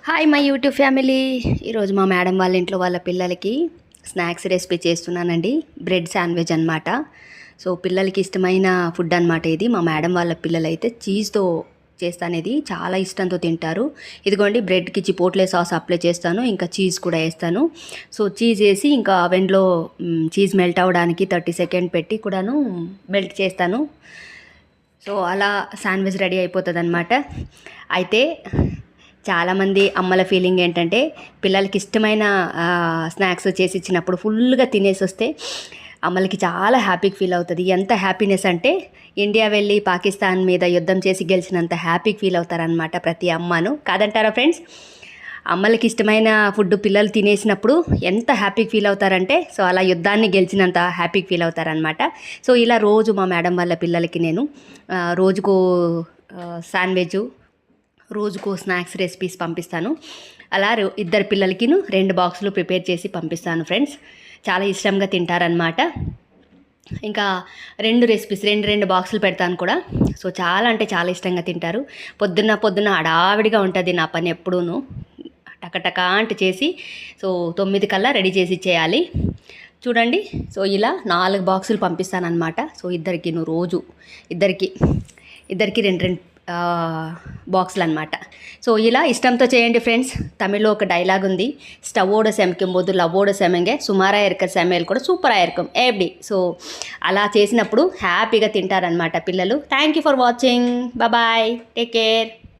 Hi my YouTube family. ఈరోజు మా madam వాళ్ళ ఇంట్లో వాళ్ళ పిల్లలకి స్నాక్స్ రెసిపీ చేస్తున్నానండి. బ్రెడ్ శాండ్విచ్ అనమాట. సో పిల్లలకి ఇష్టమైన ఫుడ్ అనమాట ఇది. మా మేడం వాళ్ళ పిల్లలైతే చీజ్తో చేస్తానేది చాలా ఇష్టంతో తింటారు. ఇదిగోండి బ్రెడ్కి చిపోట్లే సాస్ అప్లై చేస్తాను, ఇంకా చీజ్ కూడా వేస్తాను. సో చీజ్ వేసి ఇంకా అవెన్లో చీజ్ మెల్ట్ అవ్వడానికి 30 సెకండ్ పెట్టి కూడాను మెల్ట్ చేస్తాను. సో అలా శాండ్విచ్ రెడీ అయిపోతుంది అనమాట. అయితే చాలామంది అమ్మల ఫీలింగ్ ఏంటంటే పిల్లలకి ఇష్టమైన స్నాక్స్ చేసి ఇచ్చినప్పుడు ఫుల్గా తినేసి వస్తే అమ్మలకి చాలా హ్యాపీగా ఫీల్ అవుతుంది. ఎంత హ్యాపీనెస్ అంటే ఇండియా వెళ్ళి పాకిస్తాన్ మీద యుద్ధం చేసి గెలిచినంత హ్యాపీగా ఫీల్ అవుతారనమాట ప్రతి అమ్మను. కాదంటారా ఫ్రెండ్స్? అమ్మలకి ఇష్టమైన ఫుడ్ పిల్లలు తినేసినప్పుడు ఎంత హ్యాపీగా ఫీల్ అవుతారంటే సో అలా యుద్ధాన్ని గెలిచినంత హ్యాపీగా ఫీల్ అవుతారనమాట. సో ఇలా రోజు మా మేడం వాళ్ళ పిల్లలకి నేను రోజుకో శాండ్విచ్, రోజుకో స్నాక్స్ రెసిపీస్ పంపిస్తాను. అలా ఇద్దరు పిల్లలకి 2 బాక్సులు ప్రిపేర్ చేసి పంపిస్తాను ఫ్రెండ్స్. చాలా ఇష్టంగా తింటారనమాట. ఇంకా 2 రెసిపీస్ 2 బాక్సులు పెడతాను కూడా. సో చాలా అంటే చాలా ఇష్టంగా తింటారు. పొద్దున్న హడావిడిగా ఉంటుంది నా పని ఎప్పుడూను. టకటకా అంటే చేసి సో 9 కల్లా రెడీ చేసి ఇచ్చేయాలి. చూడండి, సో ఇలా 4 బాక్సులు పంపిస్తానమాట. సో ఇద్దరికి 2 బాక్సులు అనమాట. సో ఇలా ఇష్టంతో చేయండి ఫ్రెండ్స్. తమిళ్లో ఒక డైలాగ్ ఉంది, స్టవ్వోడ సెమకింబోదు లవ్వోడ సెమంగే సుమారా ఎరక సెమేలు కూడా సూపర్ ఎరకం ఏబ్డి. సో అలా చేసినప్పుడు హ్యాపీగా తింటారనమాట పిల్లలు. Thank you for watching. Bye, take care.